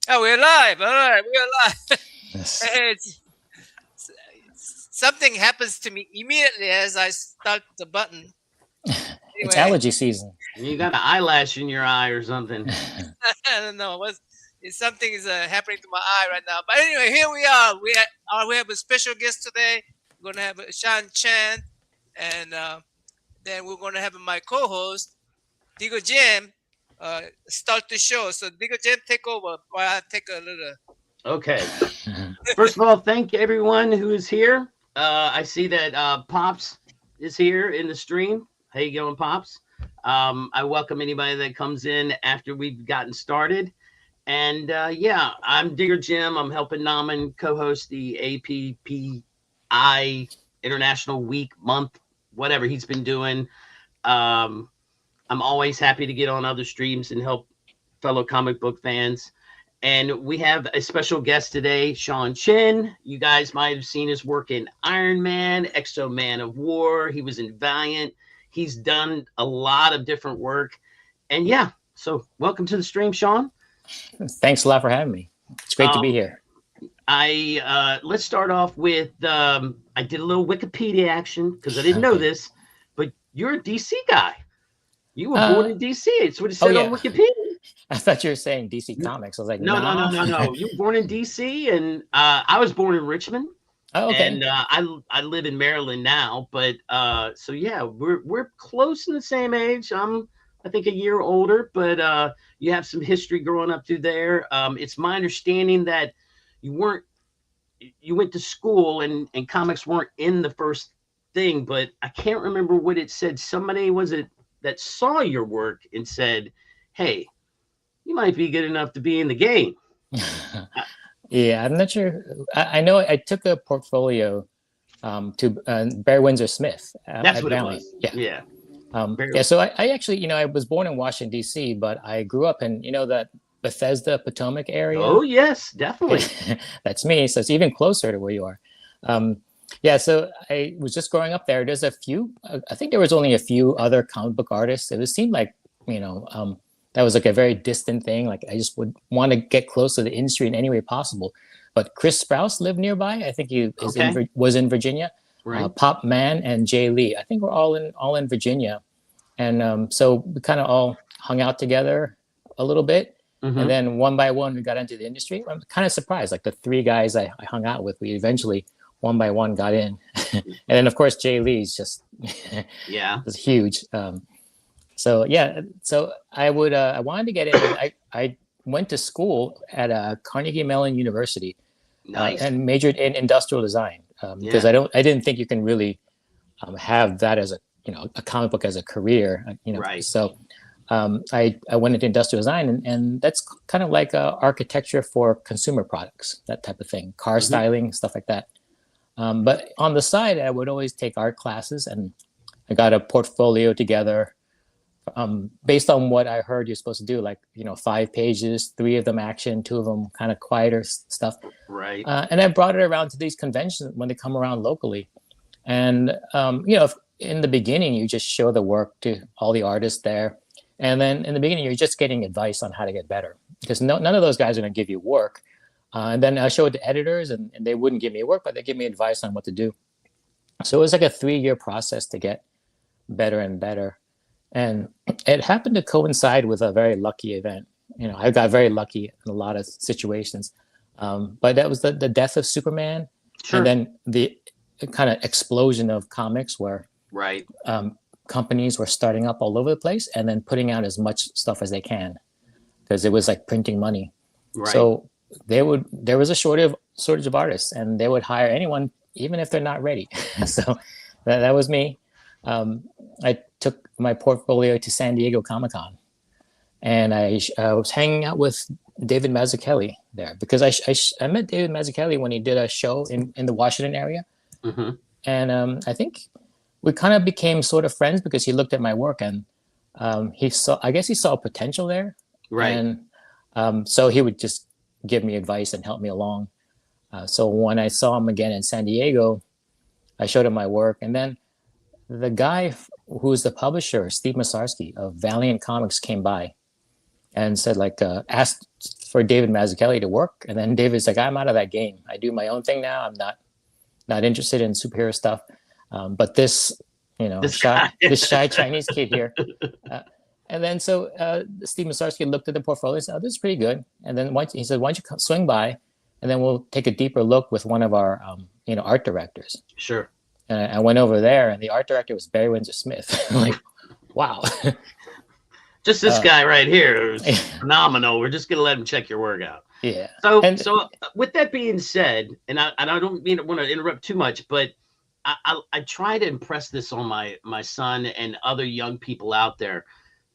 Oh, we're live. All right, we're live. Yes. It's- Something happens to me immediately as I start the button. It's Anyway, allergy season. You got an eyelash in your eye or something. I don't know something is happening to my eye right now. But anyway, here we are. We have a special guest today. We're gonna have Sean Chen, and then we're gonna have my co-host Digo Jim start the show. So Digo Jim, take over while I take a little. Okay. First of all, thank everyone who is here. I see that Pops is here in the stream. How you going, Pops? I welcome anybody that comes in after we've gotten started. And yeah, I'm Digger Jim. I'm helping Naman co-host the APPI International Week Month, whatever he's been doing. Um, I'm always happy to get on other streams and help fellow comic book fans. And we have a special guest today, Sean Chen. You guys might have seen his work in Iron Man, Exo Man of War. He was in Valiant. He's done a lot of different work. And yeah, so welcome to the stream, Sean. Thanks a lot for having me. It's great to be Um, here. let's start off with I did a little Wikipedia action because I didn't know Okay. this, but you're a DC guy. You were born Uh, in DC. It's what it oh said on yeah. Wikipedia. I thought you were saying DC Comics. I was like, No, no, no, nah. no, no. You were born in DC, and I was born in Richmond, Oh, okay. and I live in Maryland now. But so yeah, we're close in the same age. I'm I think a year older, but you have some history growing up through there. It's my understanding that you weren't you went to school and comics weren't in the first thing, but I can't remember what it said. Somebody was it that saw your work and said, "Hey, you might be good enough to be in the game." Uh, Yeah, I'm not sure. I know I took a portfolio to Barry Windsor Smith That's at what it Valley. was. Yeah. Yeah. Yeah. Barely. So I actually, I was born in Washington, D.C., but I grew up in, that Bethesda, Potomac area. Oh yes, definitely. That's me. So it's even closer to where you are. Um, yeah, so I was just growing up there. There's a few, I think there was only a few other comic book artists. It seemed like, that was like a very distant thing. Like I just would want to get close to the industry in any way possible. But Chris Sprouse lived nearby. I think he Okay. was in Virginia. Right. Pop Man and Jay Lee. I think we're all in Virginia, and so we kind of all hung out together a little bit. And Mm-hmm. then one by one, we got into the industry. I'm kind of surprised. Like the three guys I hung out with, we eventually one by one got in. And then of course Jay Lee's just Yeah. was huge. So yeah, so I wanted to get in. And I went to school at Carnegie Mellon University Nice. and majored in industrial design because Yeah. I didn't think you can really have that as a comic book as a career. Right. So I went into industrial design, and that's kind of like architecture for consumer products, that type of thing, car Mm-hmm. styling, stuff like that. But on the side, I would always take art classes, and I got a portfolio together based on what I heard you're supposed to do, like 5 pages, three of them action, two of them kind of quieter stuff. Right. And I brought it around to these conventions when they come around locally. And in the beginning, you just show the work to all the artists there, and then in the beginning, you're just getting advice on how to get better because none of those guys are going to give you work. And then I show it to editors, and they wouldn't give me work, but they give me advice on what to do. So it was like a 3-year process to get better and better. And it happened to coincide with a very lucky event. I got very lucky in a lot of situations. But that was the death of Superman, and Sure. then the kind of explosion of comics where Right. companies were starting up all over the place and then putting out as much stuff as they can because it was like printing money. Right. So there was a shortage of artists, and they would hire anyone even if they're not ready. So that was me. I took my portfolio to San Diego Comic-Con, and I was hanging out with David Mazzucchelli there because I met David Mazzucchelli when he did a show in the Washington area, Mm-hmm. and I think we kind of became sort of friends because he looked at my work, and I guess he saw potential there, Right. and so he would just give me advice and help me along. So when I saw him again in San Diego, I showed him my work, and then the guy who's the publisher, Steve Masarski of Valiant Comics, came by, and said like asked for David Mazzucchelli to work, and then David's like, I'm out of that game. I do my own thing now. I'm not interested in superhero stuff. But this, This guy. this shy Chinese kid here. And then so Steve Masarsky looked at the portfolio and said, oh, this is pretty good. And then he said, why don't you swing by, and then we'll take a deeper look with one of our art directors. Sure. And I went over there, and the art director was Barry Windsor Smith. Like, wow. Just this guy right here is phenomenal. We're just going to let him check your work out. Yeah. So with that being said, and I don't want to interrupt too much, but I try to impress this on my son and other young people out there.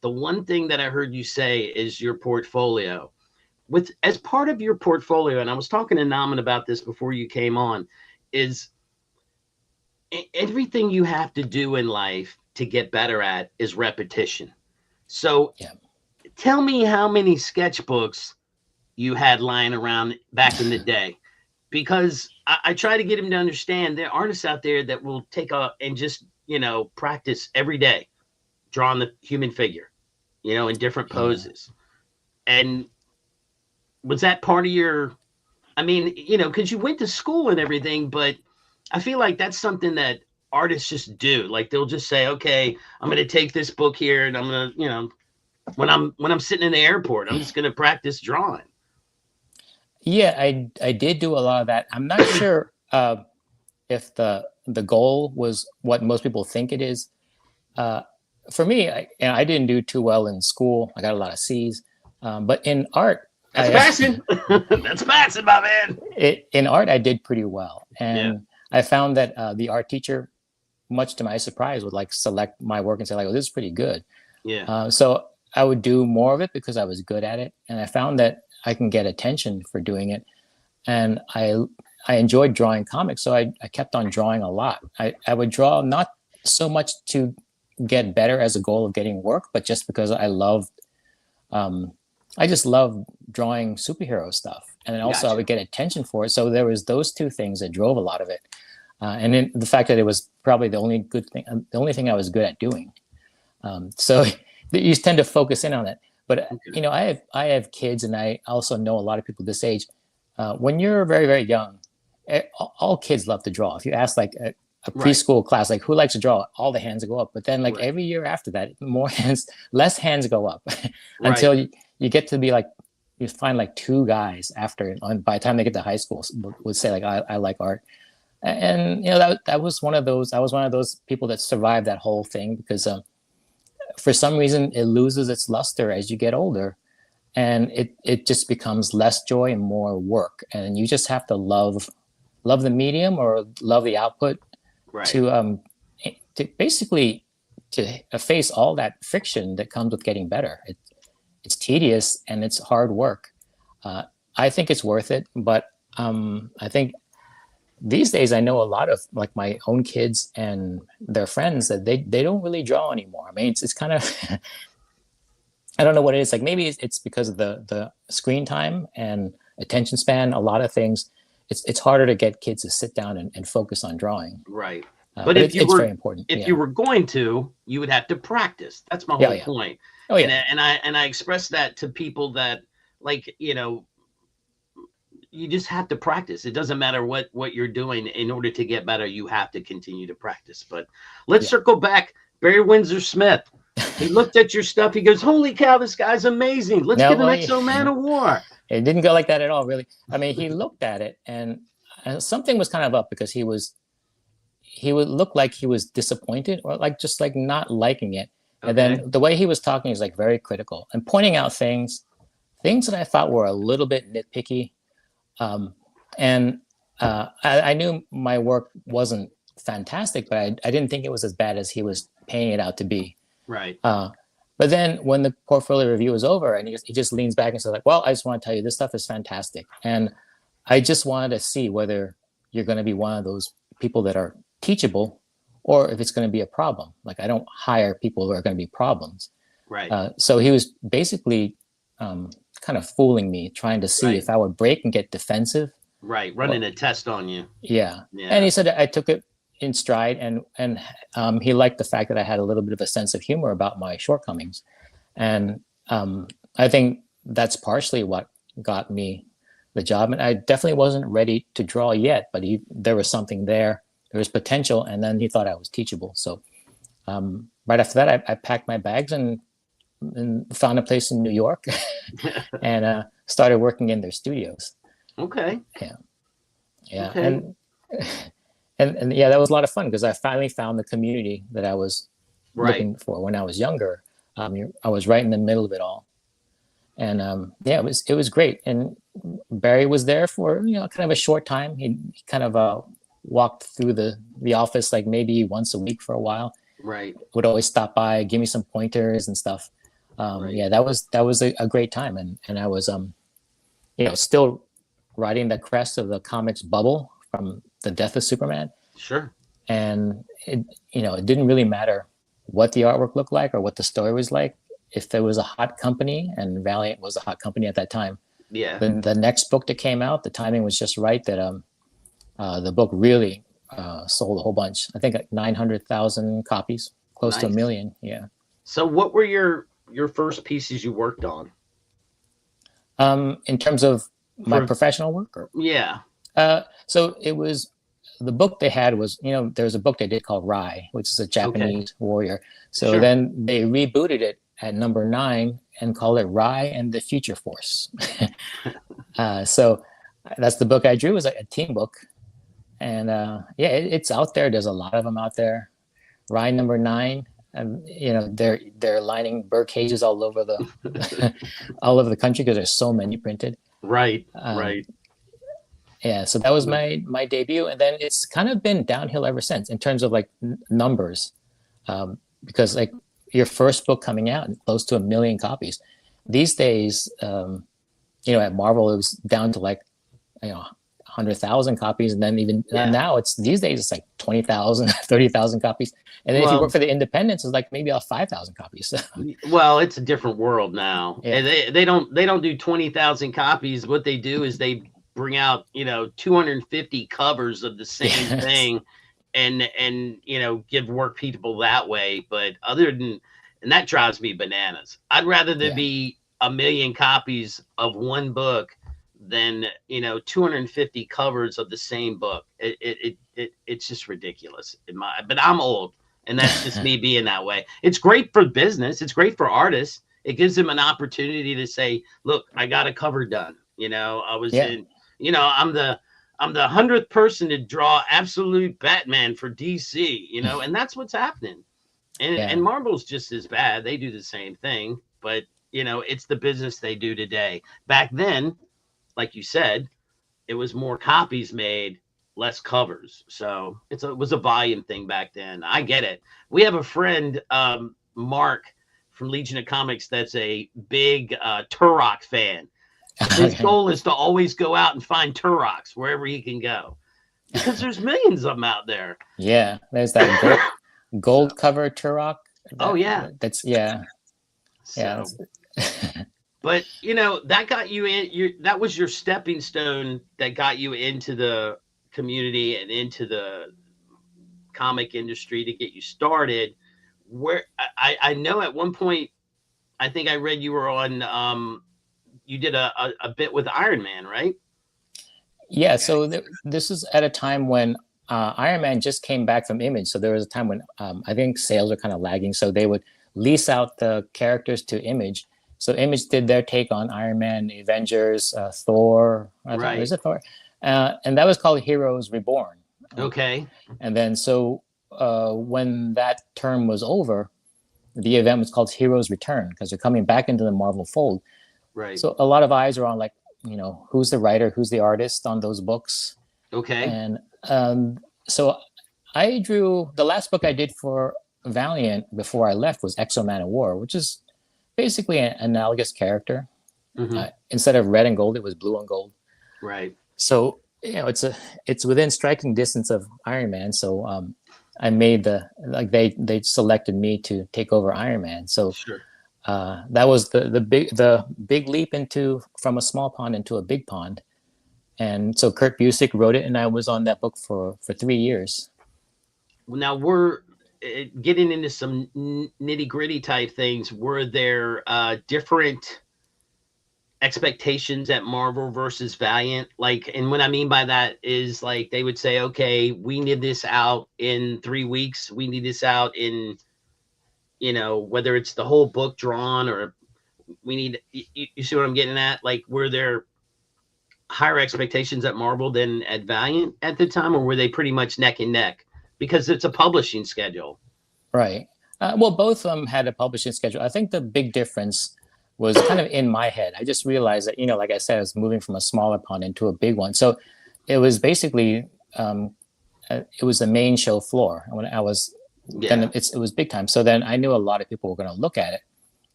The one thing that I heard you say is your portfolio. As part of your portfolio, and I was talking to Naman about this before you came on, is everything you have to do in life to get better at is repetition. So tell me how many sketchbooks you had lying around back in the day, because I try to get him to understand there are artists out there that will take and just, practice every day, drawing the human figure, in different poses. And was that part of your, because you went to school and everything, but I feel like that's something that artists just do. Like they'll just say, okay, I'm going to take this book here and I'm going to, when I'm sitting in the airport, I'm just going to practice drawing. Yeah, I did do a lot of that. I'm not sure if the goal was what most people think it is. For me, I didn't do too well in school. I got a lot of C's. But in art, that's passing. That's passing, my man. In art, I did pretty well. And I found that the art teacher, much to my surprise, would like select my work and say like, "Oh, this is pretty good." Yeah. So I would do more of it because I was good at it, and I found that I can get attention for doing it. And I enjoyed drawing comics, so I kept on drawing a lot. I would draw not so much to get better as a goal of getting work, but just because I just love drawing superhero stuff, and then also I would get attention for it. So there was those two things that drove a lot of it. And then the fact that it was probably the only thing I was good at doing. So you tend to focus in on it. But I have kids, and I also know a lot of people this age. When you're very, very young, all kids love to draw. If you ask like a preschool class, like who likes to draw, all the hands go up. But then like every year after that, less hands go up until you get to be like, you find like two guys after. By the time they get to high school, would say like I like art. And that was one of those. I was one of those people that survived that whole thing because for some reason it loses its luster as you get older, and it just becomes less joy and more work. And you just have to love the medium or love the output to basically to face all that friction that comes with getting better. It's tedious and it's hard work. I think it's worth it, but I think. These days, I know a lot of like my own kids and their friends that they don't really draw anymore. I mean, it's kind of, I don't know what it is. Like maybe it's because of the screen time and attention span. A lot of things, it's harder to get kids to sit down and focus on drawing. Right. But it's very important. If you were going to, you would have to practice. That's my whole point. Oh yeah. And I express that to people that like, you just have to practice. It doesn't matter what you're doing. In order to get better, you have to continue to practice. But let's circle back. Barry Windsor Smith. He looked at your stuff. He goes, "Holy cow, this guy's amazing. Let's give him Exo Man of War." It didn't go like that at all, really. I mean, he looked at it, and something was kind of up because he would look like he was disappointed or like just like not liking it. Okay. And then the way he was talking is like very critical and pointing out things that I thought were a little bit nitpicky. And I knew my work wasn't fantastic, but I didn't think it was as bad as he was painting it out to be. Right. But then when the portfolio review is over and he just leans back and says like, well, I just want to tell you this stuff is fantastic. And I just wanted to see whether you're going to be one of those people that are teachable or if it's going to be a problem. Like I don't hire people who are going to be problems. Right. So he was basically kind of fooling me, trying to see if I would break and get defensive. Right, running a test on you. Yeah. And he said I took it in stride, and he liked the fact that I had a little bit of a sense of humor about my shortcomings. And I think that's partially what got me the job. And I definitely wasn't ready to draw yet, but there was something there. There was potential, and then he thought I was teachable. So right after that, I packed my bags and found a place in New York and started working in their studios. Okay. Yeah, Okay. and yeah, that was a lot of fun because I finally found the community that I was Right. looking for when I was younger. I was right in the middle of it all, and yeah, it was great. And Barry was there for kind of a short time. He kind of walked through the office like maybe once a week for a while. Right. Would always stop by, give me some pointers and stuff. Right. Yeah, that was a great time, and I was still riding the crest of the comics bubble from the death of Superman. Sure. And it didn't really matter what the artwork looked like or what the story was like. If there was a hot company, and Valiant was a hot company at that time, Yeah. then the next book that came out, the timing was just right. That the book really sold a whole bunch. I think like 900,000 copies, close to 1 million. Yeah. So, what were your first pieces you worked on? In terms of my professional work, yeah. So it was the book they had was there was a book they did called Rai, which is a Japanese warrior. So Sure. then they rebooted it at number 9 and called it Rai and the Future Force. So that's the book I drew. It was like a team book, and yeah, it's out there. There's a lot of them out there. Rai number 9. They're lining bird cages all over the all over the country because there's so many printed. Right. Right. Yeah, so that was my debut, and then it's kind of been downhill ever since in terms of like numbers, because like your first book coming out close to 1 million copies. These days, at Marvel it was down to like 100,000 copies, and then even now these days it's like 20,000, 30,000 copies, and then if you work for the independents, it's like maybe 5,000 copies. Well, it's a different world now, Yeah. and they don't do 20,000 copies. What they do is they bring out 250 covers of the same thing, and give work people that way. But and that drives me bananas. I'd rather there be 1 million copies of one book than 250 covers of the same book. It's just ridiculous but I'm old, and that's just me being that way. It's great for business, it's great for artists. It gives them an opportunity to say, look, I got a cover done. I was in I'm the 100th person to draw absolute Batman for DC, and that's what's happening. And Marvel's just as bad. They do the same thing, but it's the business they do today. Back then, like you said, it was more copies made, less covers. So it was a volume thing back then. I get it. We have a friend, Mark from Legion of Comics, that's a big Turok fan. His goal is to always go out and find Turoks wherever he can go, because there's millions of them out there. Yeah, there's that gold cover Turok. That's So, but that got you in. That was your stepping stone that got you into the community and into the comic industry to get you started. Where I know at one point, I think I read you were on. You did a bit with Iron Man, right? Yeah. So this is at a time when Iron Man just came back from Image. So there was a time when I think sales were kind of lagging. So they would lease out the characters to Image. So Image did their take on Iron Man, Avengers, Thor. Right. Was it Thor? And that was called Heroes Reborn. Okay. And then so when that term was over, the event was called Heroes Return because they're coming back into the Marvel fold. Right. So a lot of eyes are on like, who's the writer, who's the artist on those books. Okay. And so I drew, the last book I did for Valiant before I left was Exo-Man of War, which is basically an analogous character. Mm-hmm. Instead of red and gold, it was blue and gold. Right. So, it's within striking distance of Iron Man. So I made they selected me to take over Iron Man. So sure. That was the big leap from a small pond into a big pond. And so Kurt Busiek wrote it, and I was on that book for 3 years. Now getting into some nitty gritty type things, were there different expectations at Marvel versus Valiant? Like, and what I mean by that is like they would say, okay, we need this out in 3 weeks. We need this out in, whether it's the whole book drawn or we need, you see what I'm getting at? Like, were there higher expectations at Marvel than at Valiant at the time, or were they pretty much neck and neck because it's a publishing schedule? Right. Well, both of them had a publishing schedule. I think the big difference was kind of in my head. I just realized that, like I said, I was moving from a smaller pond into a big one. So it was basically, it was the main show floor. When I was, then it was big time. So then I knew a lot of people were going to look at it.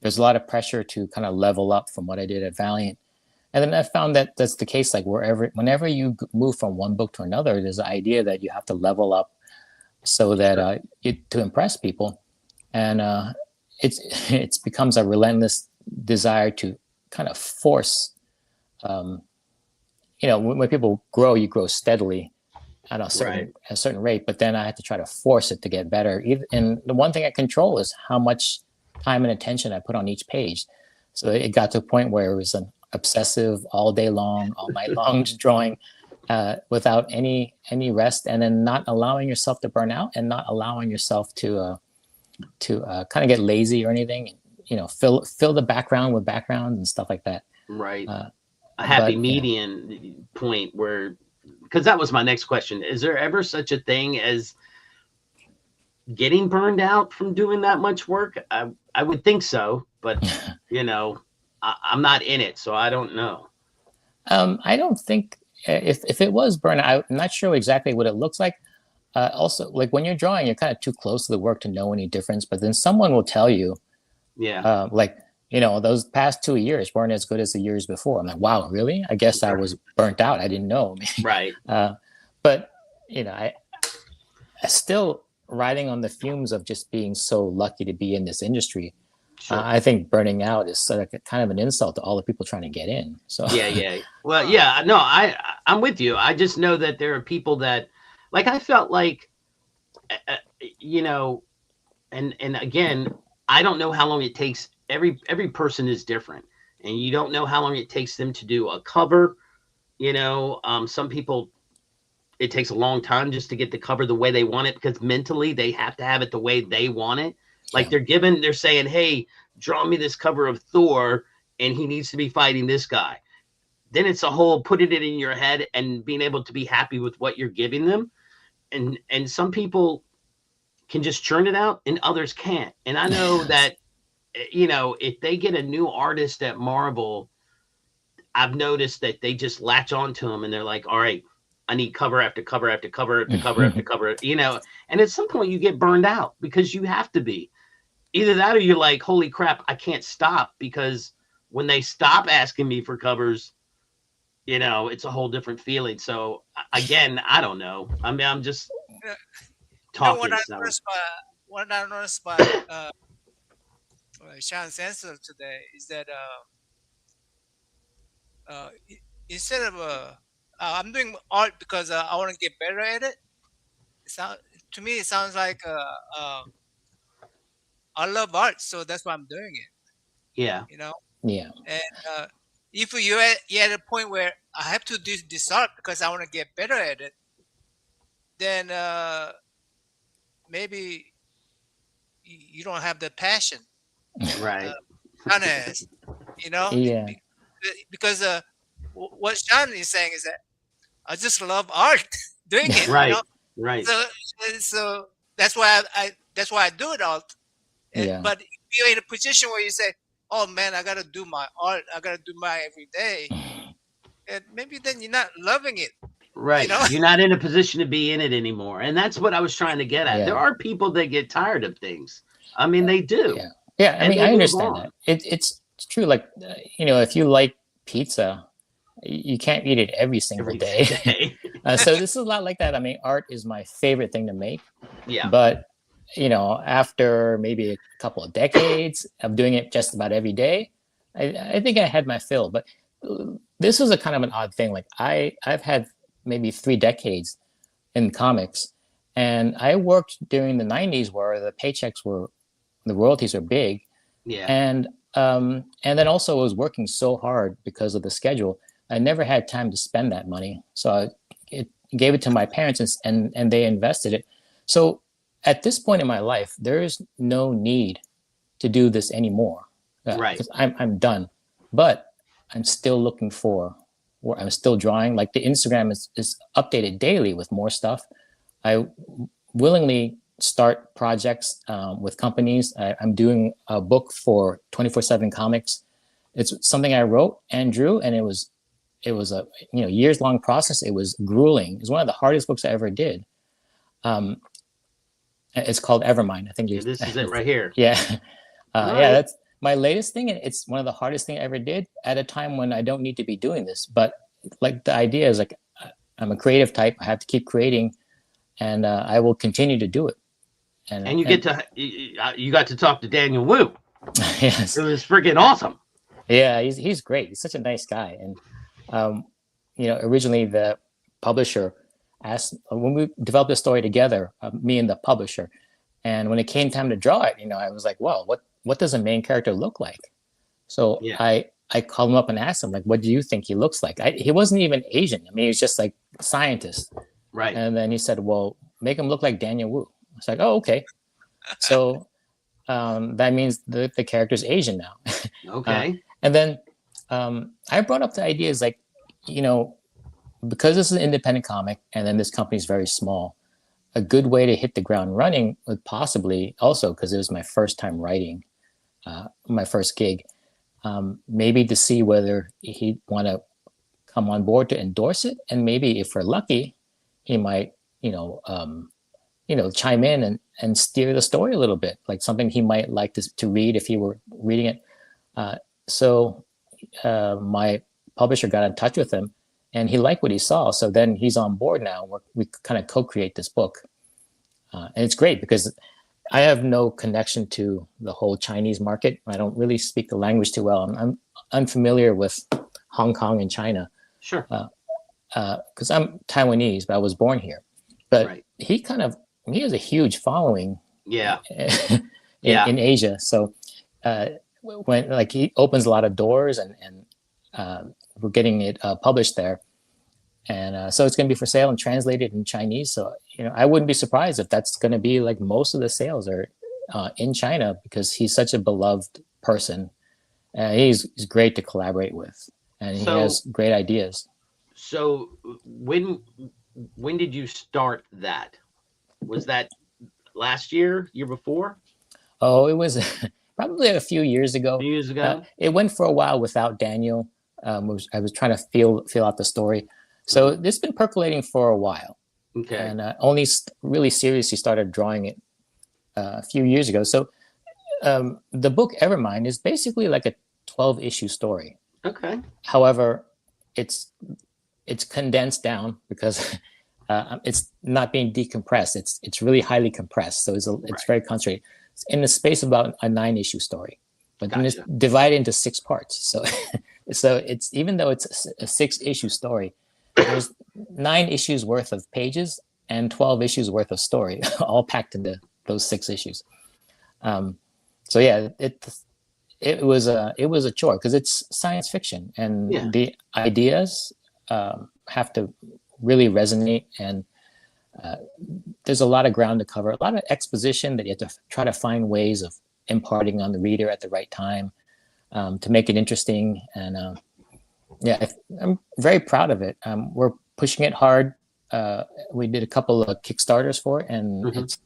There's a lot of pressure to kind of level up from what I did at Valiant. And then I found that that's the case, like whenever you move from one book to another, there's an idea that you have to level up so that to impress people. And it becomes a relentless desire to kind of force, when people grow, you grow steadily at a certain rate, but then I had to try to force it to get better. And the one thing I control is how much time and attention I put on each page. So it got to a point where it was an obsessive all day long, all night long drawing without any rest, and then not allowing yourself to burn out and not allowing yourself to kind of get lazy or anything. Fill the background with backgrounds and stuff like that. Right. A happy median point where, because that was my next question. Is there ever such a thing as getting burned out from doing that much work? I would think so, but I'm not in it, so I don't know. I don't think if it was burnout, I'm not sure exactly what it looks like. Also, like when you're drawing, you're kind of too close to the work to know any difference. But then someone will tell you, those past 2 years weren't as good as the years before. I'm like, wow, really? I guess I was burnt out. I didn't know. Right. But I still riding on the fumes of just being so lucky to be in this industry. Sure. I think burning out is sort of kind of an insult to all the people trying to get in. So yeah. Well, no, I'm with you. I just know that there are people that, like, I felt like, and again, I don't know how long it takes. Every person is different, and you don't know how long it takes them to do a cover. Some people, it takes a long time just to get the cover the way they want it, because mentally they have to have it the way they want it. Like they're saying, hey, draw me this cover of Thor and he needs to be fighting this guy. Then it's a whole putting it in your head and being able to be happy with what you're giving them. And some people can just churn it out and others can't. And I know that, if they get a new artist at Marvel, I've noticed that they just latch onto them and they're like, all right, I need cover after cover after cover after cover after cover, and at some point you get burned out because you have to be. Either that or you're like, holy crap, I can't stop, because when they stop asking me for covers, it's a whole different feeling. So again, I don't know. I mean, I'm just talking. What I noticed by Sean's answer today is that instead of I'm doing art because I want to get better at it. To me, it sounds like I love art, so that's why I'm doing it. Yeah. Yeah. And if you're at a point where I have to do this art because I want to get better at it, then maybe you don't have the passion. Right. Sean has, Yeah. Because what Sean is saying is that I just love art doing it. Right. Right. So that's why I do it all. But if you're in a position where you say, "Oh man, I gotta do my art. I gotta do my every day," and maybe then you're not loving it. Right. You're not in a position to be in it anymore, and that's what I was trying to get at. Yeah. There are people that get tired of things. I mean, they do. Yeah. I mean, I understand that. It's true. Like, if you like pizza, you can't eat it every single day. So this is a lot like that. I mean, art is my favorite thing to make. Yeah. But after maybe a couple of decades of doing it just about every day, I think I had my fill. But this was a kind of an odd thing. Like I've had maybe 3 decades in comics, And I worked during the 90s where the royalties were big. Yeah. And then also I was working so hard because of the schedule. I never had time to spend that money. So I gave it to my parents, and they invested it. So at this point in my life, there is no need to do this anymore. Right. Because I'm done. But I'm still looking for, or I'm still drawing. Like the Instagram is updated daily with more stuff. I willingly start projects with companies. I'm doing a book for 24/7 Comics. It's something I wrote and drew, and it was a years long process. It was grueling. It was one of the hardest books I ever did. Um, it's called Evermind. I think Yeah, this is it right here. Yeah, All yeah. right. That's my latest thing, and it's one of the hardest thing I ever did at a time when I don't need to be doing this. But like the idea is like I'm a creative type. I have to keep creating, and I will continue to do it. And you got to talk to Daniel Wu. Yes. It was freaking awesome. Yeah, he's great. He's such a nice guy. And originally the publisher asked when we developed the story together, me and the publisher, and when it came time to draw it, I was like, well, what does a main character look like? So Yeah. I called him up and asked him, like, what do you think he looks like? He wasn't even Asian. I mean, he was just like a scientist. Right. And then he said, well, make him look like Daniel Wu. I was like, oh, okay. So that means the character's Asian now. Okay. And then I brought up the ideas like, because this is an independent comic and then this company's very small, a good way to hit the ground running would possibly also, because it was my first time writing, my first gig, maybe to see whether he'd want to come on board to endorse it. And maybe if we're lucky, he might, chime in and steer the story a little bit, like something he might like to read if he were reading it. So my publisher got in touch with him and he liked what he saw. So then he's on board now. We kind of co-create this book. And it's great because I have no connection to the whole Chinese market. I don't really speak the language too well. I'm unfamiliar with Hong Kong and China. Sure. Because I'm Taiwanese, but I was born here. But Right. he has a huge following. Yeah. in Asia. So when like he opens a lot of doors and we're getting it published there. And so it's going to be for sale and translated in Chinese. So, I wouldn't be surprised if that's going to be like most of the sales are in China because he's such a beloved person. He's great to collaborate with and he has great ideas. So when did you start that? Was that last year before? Oh, it was probably a few years ago. Years ago? It went for a while without Daniel. I was trying to feel out the story. So this has been percolating for a while. Okay. And only really seriously started drawing it a few years ago. So the book Evermind is basically like a 12-issue story. Okay. However, it's condensed down because it's not being decompressed. It's really highly compressed. So it's very concentrated. It's in the space of about a 9-issue story, but then it's divided into 6 parts. So so it's, even though it's a 6-issue story, there's 9 issues worth of pages and 12 issues worth of story, all packed into those 6 issues. So yeah, it was a chore because it's science fiction and the ideas have to really resonate, and there's a lot of ground to cover, a lot of exposition that you have to try to find ways of imparting on the reader at the right time to make it interesting. And I'm very proud of it. We're pushing it hard. We did a couple of Kickstarters for it, and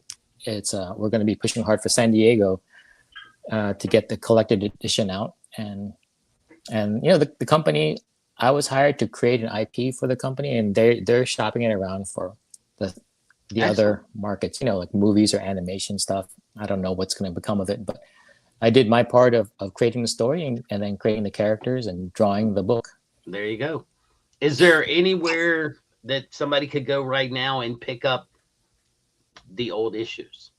it's we're going to be pushing hard for San Diego to get the collected edition out. And the company, I was hired to create an IP for the company, and they're shopping it around for the other markets, like movies or animation stuff. I don't know what's going to become of it, but I did my part of creating the story and then creating the characters and drawing the book. There you go. Is there anywhere that somebody could go right now and pick up the old issues?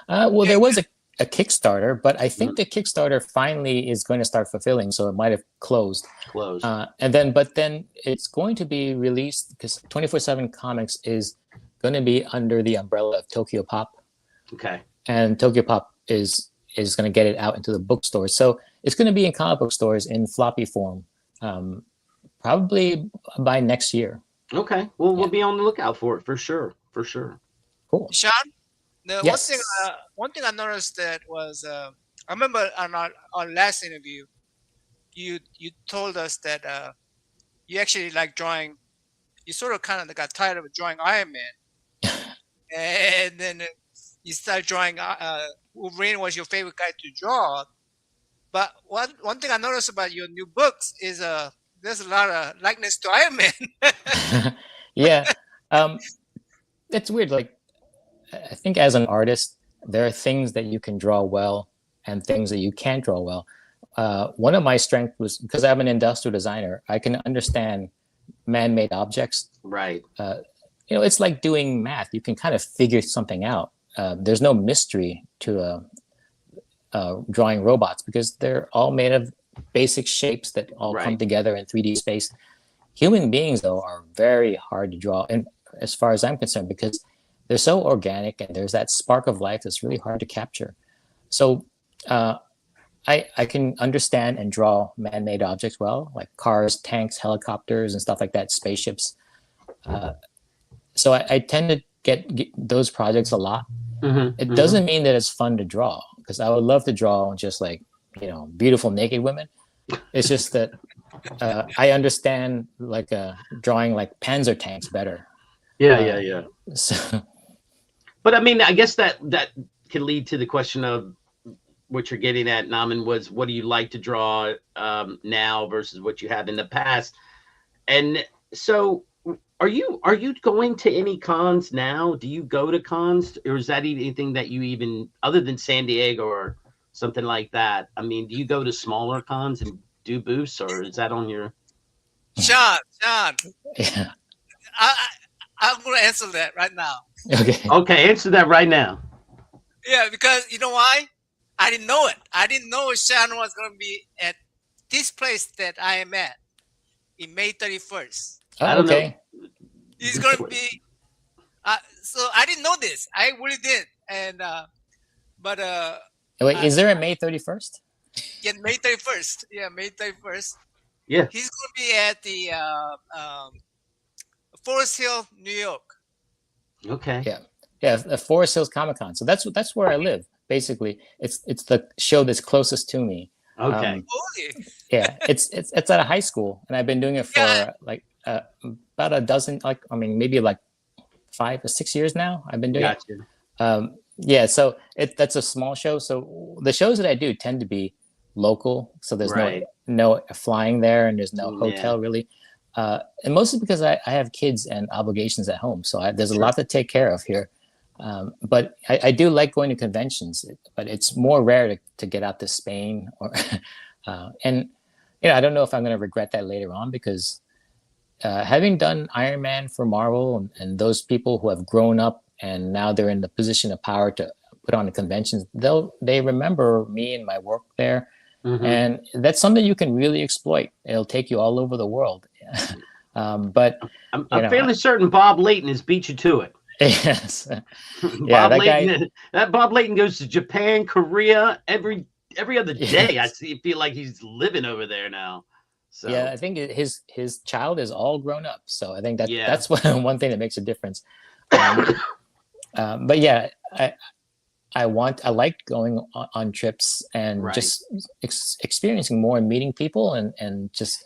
Well, there was a Kickstarter, but I think the Kickstarter finally is going to start fulfilling, so it might have closed. But then it's going to be released because 24/7 Comics is going to be under the umbrella of Tokyo Pop, Okay. and Tokyo Pop is going to get it out into the bookstores. So it's going to be in comic book stores in floppy form, probably by next year. Okay. Well, we'll be on the lookout for it for sure. For sure. Cool. Sean, the Yes. one thing I noticed that was I remember on our last interview, you told us that you actually like drawing. You sort of kind of got tired of drawing Iron Man, and then you started drawing. Wolverine was your favorite guy to draw. But one thing I noticed about your new books is there's a lot of likeness to Iron Man. Yeah. It's weird. Like, I think as an artist, there are things that you can draw well and things that you can't draw well. One of my strengths was because I'm an industrial designer, I can understand man-made objects. Right. It's like doing math. You can kind of figure something out. There's no mystery to drawing robots because they're all made of basic shapes that all come together in 3D space. Human beings, though, are very hard to draw, and as far as I'm concerned, because they're so organic and there's that spark of life that's really hard to capture. So I can understand and draw man-made objects well, like cars, tanks, helicopters, and stuff like that, spaceships. So I tend to get those projects a lot. It doesn't mean that it's fun to draw, because I would love to draw just like, beautiful naked women. It's just that I understand like drawing like Panzer tanks better. Yeah. So, but I mean, I guess that can lead to the question of what you're getting at, Naman, was what do you like to draw now versus what you have in the past? And so are you going to any cons now? Do you go to cons, or is that anything that you even, other than San Diego or something like that? I mean, do you go to smaller cons and do booths, or is that on your... Sean, yeah. I'm going to answer that right now. Okay, answer that right now. Yeah, because you know why? I didn't know it. I didn't know Sean was going to be at this place that I am at in May 31st. Oh, I don't okay. know. He's going to be... so I didn't know this. I really did. And but Wait, is there a May 31st? Yeah, May 31st. Yeah, May 31st. Yeah. He's going to be at the Forest Hill, New York. Okay. Yeah, Forest Hills Comic Con. So that's where I live. Basically, it's the show that's closest to me. Okay. Yeah, it's at a high school, and I've been doing it for about a dozen, maybe like 5 or 6 years now. I've been doing it. Yeah, so that's a small show. So the shows that I do tend to be local. So there's no flying there, and there's no hotel really. And mostly because I have kids and obligations at home, so there's a lot to take care of here. But I do like going to conventions, but it's more rare to get out to Spain and I don't know if I'm going to regret that later on, because having done Iron Man for Marvel and those people who have grown up and now they're in the position of power to put on the conventions, they remember me and my work there. And that's something you can really exploit. It'll take you all over the world. But I'm fairly certain Bob Layton has beat you to it. Yes. Bob Layton goes to Japan, Korea every other day. I feel like he's living over there now. So yeah, I think his child is all grown up. So I think that's one thing that makes a difference. But yeah, I like going on trips and just experiencing more and meeting people and just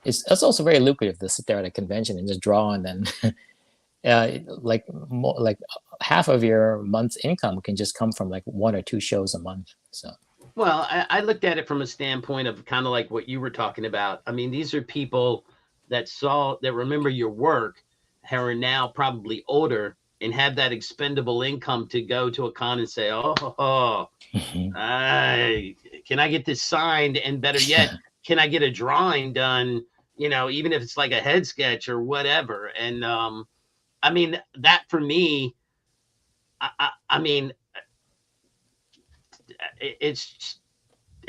it's also very lucrative to sit there at a convention and just draw, and then like half of your month's income can just come from like 1 or 2 shows a month. So well, I looked at it from a standpoint of kind of like what you were talking about. I mean, these are people that remember your work, who are now probably older and have that expendable income to go to a con and say, can I get this signed? And better yet, can I get a drawing done? Even if it's like a head sketch or whatever. And I mean, that for me, I mean, it's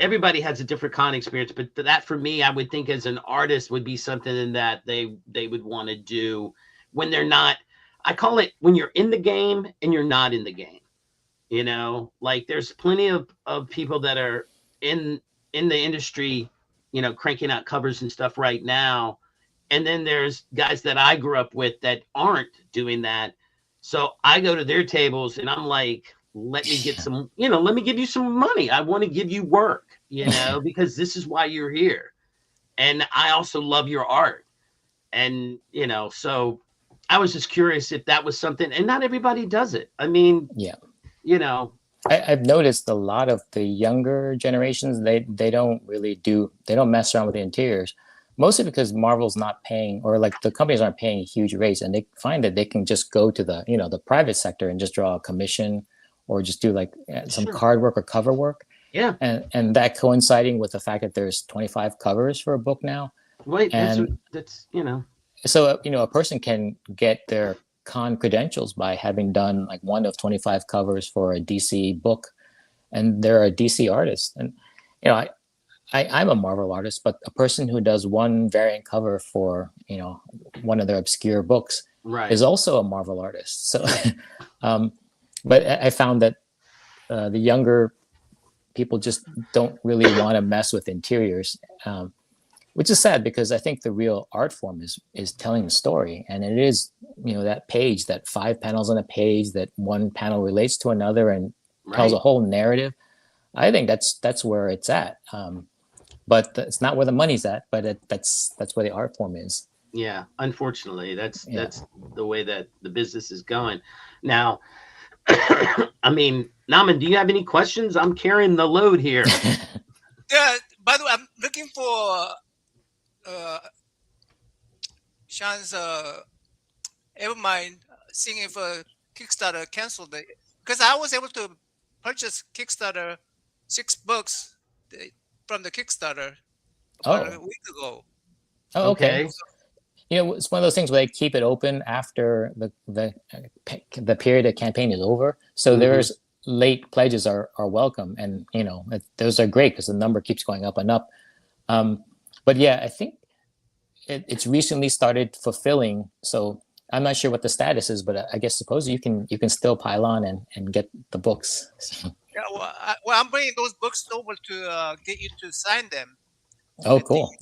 everybody has a different con experience, but that for me, I would think as an artist would be something that they would want to do when they're not. I call it when you're in the game and you're not in the game. You know, like there's plenty of people that are in the industry, you know, cranking out covers and stuff right now. And then there's guys that I grew up with that aren't doing that. So I go to their tables and I'm like, let me get some, you know, let me give you some money. I want to give you work, you know, because this is why you're here. And I also love your art. And, you know, so I was just curious if that was something, and not everybody does it. I mean, Yeah. you know, I've noticed a lot of the younger generations, they don't mess around with the interiors, mostly because Marvel's not paying, or like the companies aren't paying huge rates, and they find that they can just go to the, you know, the private sector and just draw a commission, or just do like some card work or cover work. Yeah. And that coinciding with the fact that there's 25 covers for a book now. Wait, and that's, you know. So, you know, a person can get their con credentials by having done like one of 25 covers for a DC book, and they're a DC artist. And, you know, I'm a Marvel artist, but a person who does one variant cover for, you know, one of their obscure books is also a Marvel artist. So, but I found that the younger people just don't really want to mess with interiors, which is sad, because I think the real art form is telling the story. And it is, you know, that page, that 5 panels on a page, that one panel relates to another and tells a whole narrative. I think that's where it's at. But it's not where the money's at, but that's where the art form is. Yeah, unfortunately, that's the way that the business is going now. I mean, Naman, do you have any questions? I'm carrying the load here. Yeah. By the way, I'm looking for Sean's Evermind, seeing if Kickstarter canceled it, because I was able to purchase Kickstarter 6 books from the Kickstarter about a week ago. Oh, okay. You know, it's one of those things where they keep it open after the period of campaign is over. So there's late pledges are welcome, and you know, those are great because the number keeps going up and up. But yeah, I think it's recently started fulfilling. So I'm not sure what the status is, but I guess suppose you can still pile on and get the books. Yeah, well, I'm bringing those books over to get you to sign them. Oh, cool.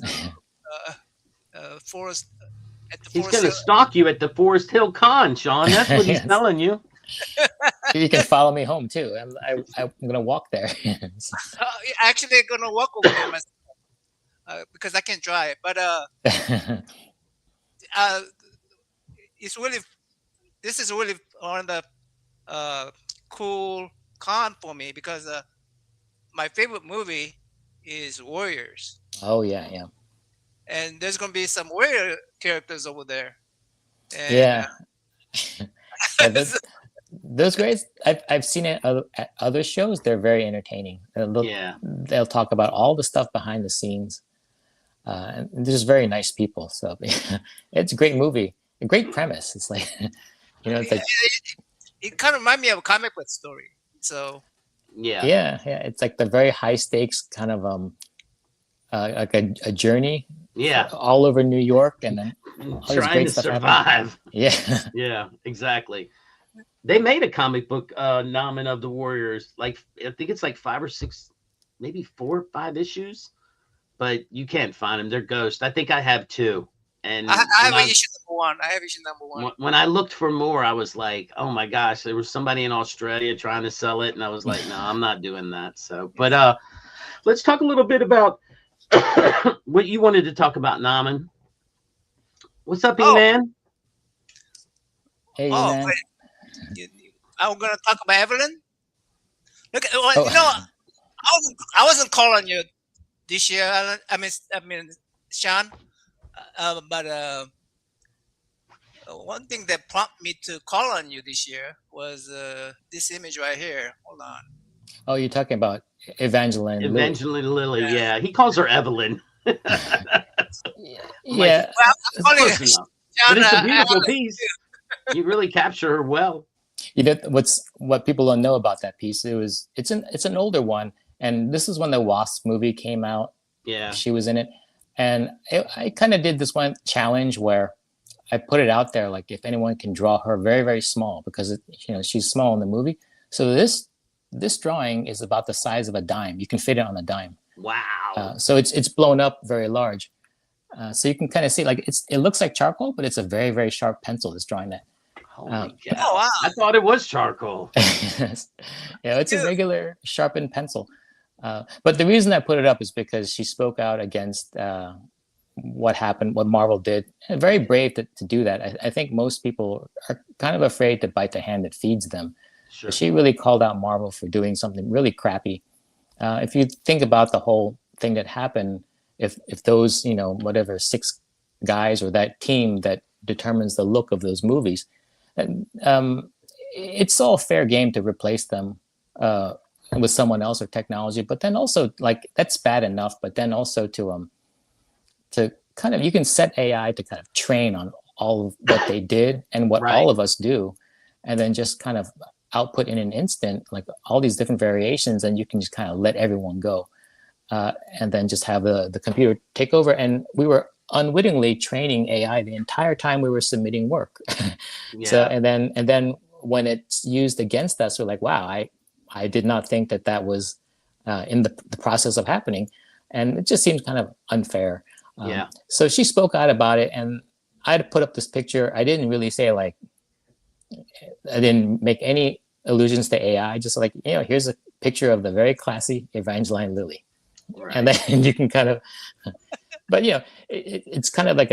Forest. He's going to stalk you at the Forest Hill Con, Sean. That's what he's telling you. You can follow me home too. I'm going to walk there. Actually, I'm going to walk over there myself, because I can't drive. But it's really, this is really one of the cool con for me, because my favorite movie is Warriors. Oh yeah, yeah. And there's going to be some warrior characters over there. And, yeah. Those guys, I've seen it at other shows. They're very entertaining. They'll talk about all the stuff behind the scenes. And they're just very nice people. So it's a great movie, a great premise. It's like, you know, it's like it kind of reminds me of a comic book story. So yeah. It's like the very high stakes kind of like a journey. Yeah, all over New York, and then trying to survive. Yeah, exactly. They made a comic book, Namen of the Warriors. Like, I think it's like 5 or 6, maybe 4 or 5 issues, but you can't find them. They're ghosts. I think I have 2. And I have issue number 1. I have issue number 1. When I looked for more, I was like, oh my gosh, there was somebody in Australia trying to sell it, and I was like, no, I'm not doing that. So, but let's talk a little bit about what you wanted to talk about, Namen. What's up, E-Man? Hey, E-Man. I'm gonna talk about Evelyn. Look, you know, I wasn't calling you this year. I mean, Sean. But one thing that prompted me to call on you this year was this image right here. Hold on. Oh, you're talking about Evangeline Lilly. Evangeline Lilly, yeah. He calls her Evelyn. Yeah. Well, but it's a beautiful piece. You really capture her well. You know what people don't know about that piece? It's an older one, and this is when the Wasp movie came out. Yeah, she was in it, and I kind of did this one challenge where I put it out there, like if anyone can draw her very, very small, because she's small in the movie. So this drawing is about the size of a dime. You can fit it on a dime. Wow. So it's blown up very large. So you can kind of see, like it looks like charcoal, but it's a very, very sharp pencil that's drawing that. Holy cow. Oh, wow. I thought it was charcoal. It's a regular sharpened pencil. But the reason I put it up is because she spoke out against what happened, what Marvel did. And very brave to do that. I think most people are kind of afraid to bite the hand that feeds them. Sure. She really called out Marvel for doing something really crappy. If you think about the whole thing that happened, if those, whatever 6 guys or that team that determines the look of those movies, it's all fair game to replace them with someone else or technology. But then also, like, that's bad enough. But then also to kind of, you can set AI to kind of train on all of what they did and what all of us do, and then just kind of output in an instant, like all these different variations, and you can just kind of let everyone go, and then just have the computer take over. And we were unwittingly training AI the entire time we were submitting work. So and then when it's used against us, we're like, wow, I did not think that was in the process of happening, and it just seems kind of unfair. So she spoke out about it, and I had to put up this picture. I didn't really say, like, I didn't make any allusions to AI. Just like, here's a picture of the very classy Evangeline Lilly, and then you can kind of. But it's kind of like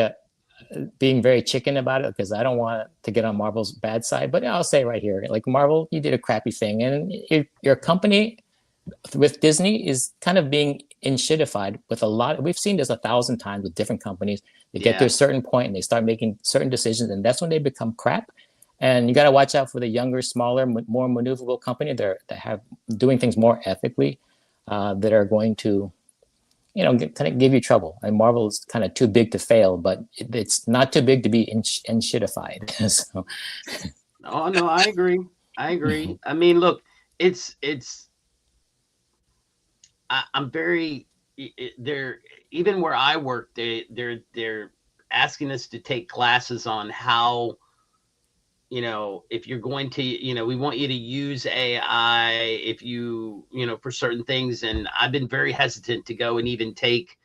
being very chicken about it, because I don't want to get on Marvel's bad side. But I'll say right here, like, Marvel, you did a crappy thing, and your company with Disney is kind of being shitified with a lot. We've seen this 1,000 times with different companies. They get to a certain point and they start making certain decisions, and that's when they become crap. And you got to watch out for the younger, smaller, more maneuverable company that have doing things more ethically, that are going to, kind of give you trouble. And Marvel is kind of too big to fail, but it's not too big to be shitified. So. Oh no, I agree. I mean, look, I'm very they're even where I work, they're asking us to take classes on how, if you're going to, we want you to use AI if you, for certain things. And I've been very hesitant to go and even take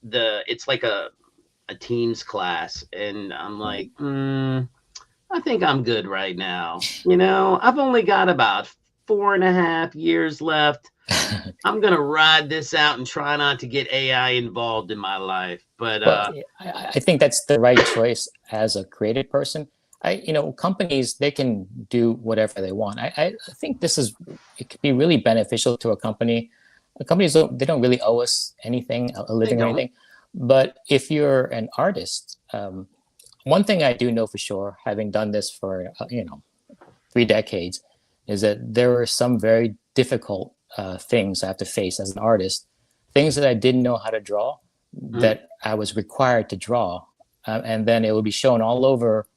it's like a Teams class. And I'm like, I think I'm good right now. I've only got about 4.5 years left. I'm going to ride this out and try not to get AI involved in my life. But I think that's the right choice as a creative person. Companies, they can do whatever they want. I think it could be really beneficial to a company. Companies, they don't really owe us anything, a living or anything. But if you're an artist, one thing I do know for sure, having done this for 3 decades, is that there are some very difficult things I have to face as an artist, things that I didn't know how to draw, that I was required to draw, and then it would be shown all over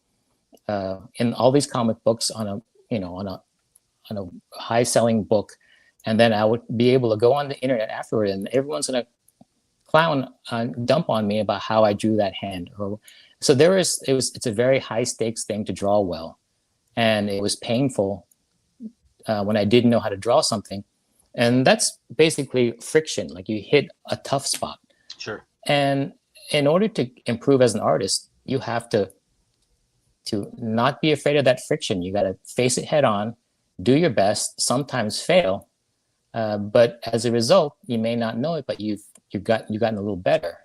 in all these comic books on a high selling book, and then I would be able to go on the internet afterward, and everyone's gonna dump on me about how I drew that hand. So it's a very high stakes thing to draw well, and it was painful when I didn't know how to draw something. And that's basically friction. Like, you hit a tough spot. Sure. And in order to improve as an artist, you have to not be afraid of that friction. You got to face it head on, do your best, sometimes fail. But as a result, you may not know it, but you've gotten a little better.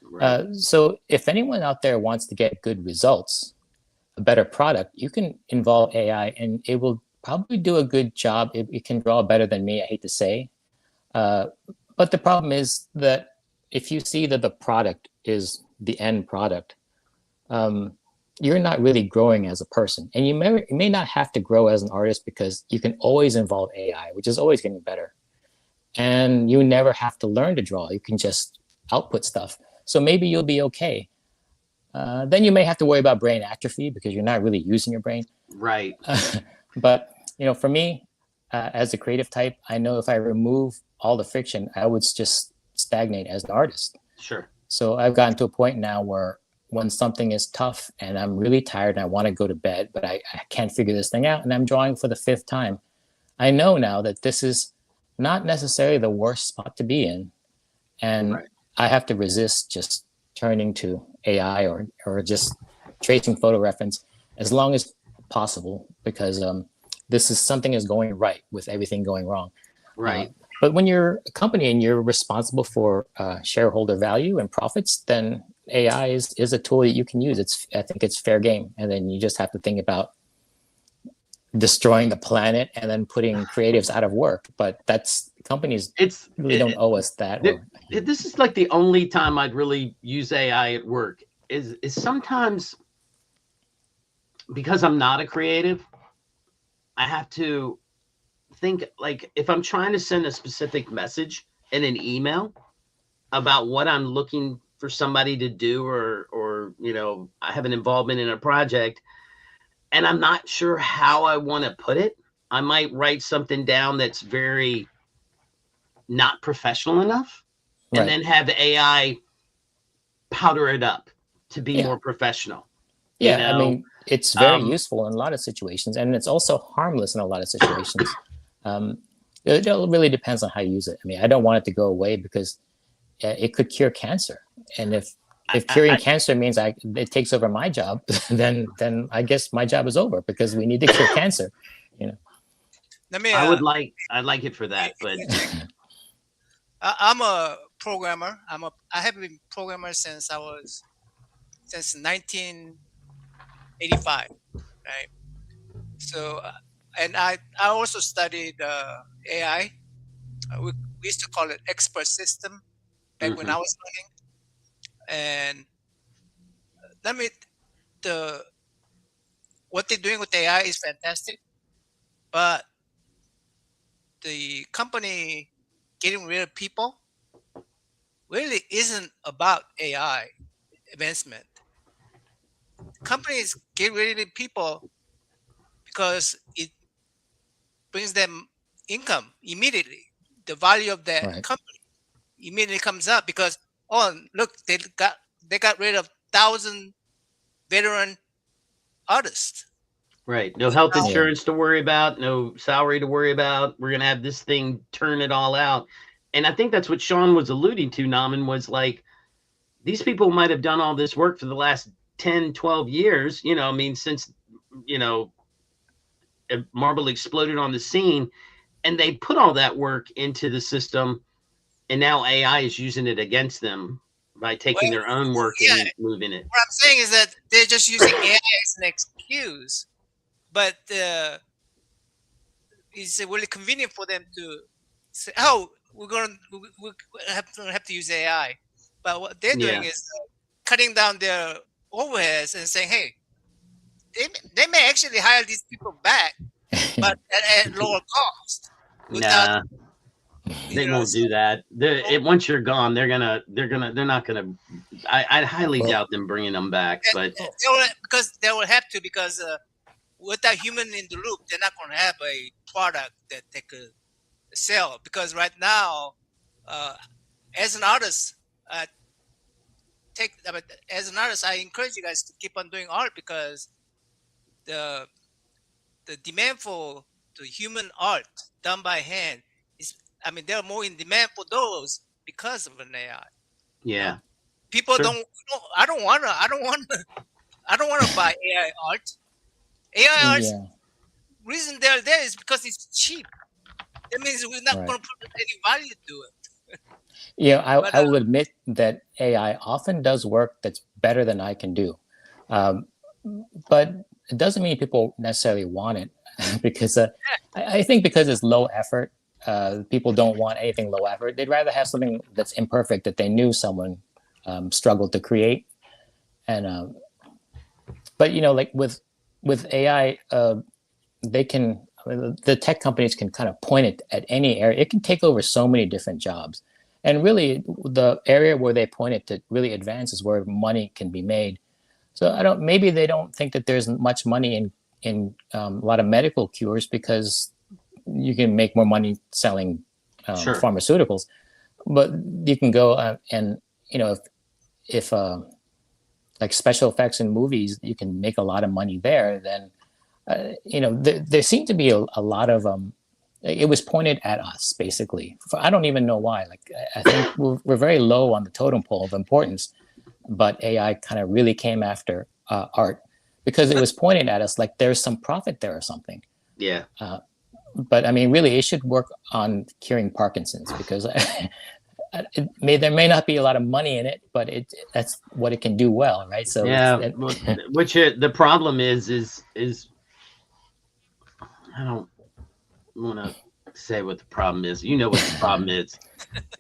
Right. So if anyone out there wants to get good results, a better product, you can involve AI, and it will probably do a good job. It can draw better than me, I hate to say. But the problem is that if you see that the product is the end product, you're not really growing as a person. And you may not have to grow as an artist, because you can always involve AI, which is always getting better. And you never have to learn to draw. You can just output stuff. So maybe you'll be okay. Then you may have to worry about brain atrophy, because you're not really using your brain. Right. But for me, as a creative type, I know if I remove all the friction, I would just stagnate as an artist. Sure. So I've gotten to a point now where when something is tough and I'm really tired and I want to go to bed, but I can't figure this thing out and I'm drawing for the 5th time, I know now that this is not necessarily the worst spot to be in. And Right. I have to resist just turning to AI or just tracing photo reference as long as possible, because this is something is going right with everything going wrong. Right. But when you're a company and you're responsible for shareholder value and profits, then AI is a tool that you can use. I think it's fair game. And then you just have to think about destroying the planet and then putting creatives out of work. But that's companies really don't owe us that. This is like the only time I'd really use AI at work is sometimes, because I'm not a creative, I have to think, like, if I'm trying to send a specific message in an email about what I'm looking for somebody to do, or I have an involvement in a project and I'm not sure how I want to put it, I might write something down that's very not professional enough, and then have AI powder it up to be more professional. Yeah, I mean, it's very useful in a lot of situations, and it's also harmless in a lot of situations. It really depends on how you use it. I mean, I don't want it to go away because it could cure cancer, and if curing cancer means it takes over my job, then I guess my job is over, because we need to cure cancer. I'd like it for that, but I'm a programmer. I have been programmer since 1985, right? So, and I also studied AI. We used to call it expert system back when I was learning. And what they're doing with AI is fantastic, but the company getting rid of people really isn't about AI advancement. Companies get rid of people because it brings them income immediately. The value of that company immediately comes up because, oh, look, they got rid of 1,000 veteran artists. Right. No health insurance to worry about, no salary to worry about. We're going to have this thing turn it all out. And I think that's what Sean was alluding to, Naman, was like, these people might have done all this work for the last 10, 12 years, I mean, since, Marble exploded on the scene, and they put all that work into the system, and now AI is using it against them by taking their own work and moving it. What I'm saying is that they're just using AI as an excuse, but it's really convenient for them to say, "Oh, we have to use AI," but what they're doing is cutting down their overheads and saying, "Hey, they may actually hire these people back, but at lower cost." They won't do that. Once you're gone, they're not gonna. I highly doubt them bringing them back, but they will have to, because without human in the loop, they're not going to have a product that they could sell. Because right now, as an artist, I encourage you guys to keep on doing art, because the demand for the human art done by hand is, they're more in demand for those because of an AI. Yeah. People I don't want to buy AI art. AI art, reason they're there is because it's cheap. That means we're not going to put any value to it. Yeah, I will admit that AI often does work that's better than I can do. But it doesn't mean people necessarily want it, because I think because it's low effort, people don't want anything low effort. They'd rather have something that's imperfect that they knew someone struggled to create. And but like with AI, the tech companies can kind of point it at any area. It can take over so many different jobs. And really, the area where they point it to really advance is where money can be made. So maybe they don't think that there's much money in a lot of medical cures, because you can make more money selling pharmaceuticals. But you can go and if like special effects in movies, you can make a lot of money there. Then there seemed to be a lot of it was pointed at us basically. I don't even know why. Like I think we're very low on the totem pole of importance, but AI kind of really came after art because it was pointed at us like there's some profit there or something. Yeah. But I mean, really, it should work on curing Parkinson's because there may not be a lot of money in it, but that's what it can do well, right? So yeah, the problem is I don't want to say what the problem is. You know what the problem is.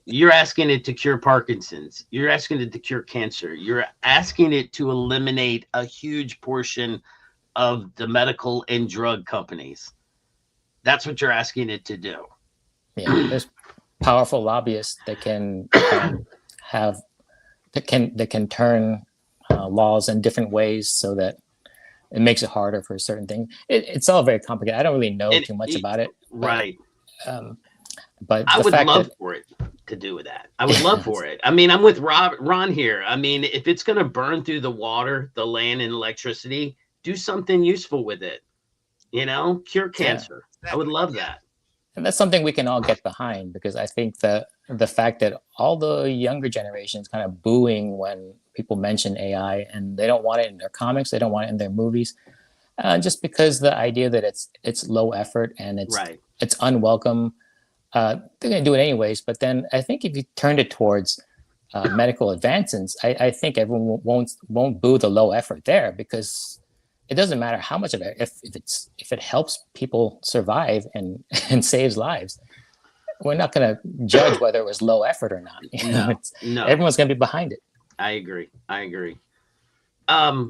You're asking it to cure Parkinson's. You're asking it to cure cancer. You're asking it to eliminate a huge portion of the medical and drug companies. That's what you're asking it to do. Yeah, there's powerful lobbyists that can turn laws in different ways so that it makes it harder for certain things. It's all very complicated. I don't really know too much about it. Right. But I would love for it to do with that. I would love for it. I mean, I'm with Ron here. I mean, if it's going to burn through the water, the land, and electricity, do something useful with it. Cure cancer. Yeah. I would love that. And that's something we can all get behind, because I think that the fact that all the younger generations kind of booing when people mention AI, and they don't want it in their comics, they don't want it in their movies, just because the idea that it's low effort and it's unwelcome. They're going to do it anyways. But then I think if you turned it towards medical advances, I think everyone won't boo the low effort there, because it doesn't matter how much of it, if it helps people survive and saves lives, we're not going to judge whether it was low effort or not. No. Everyone's going to be behind it. I agree. All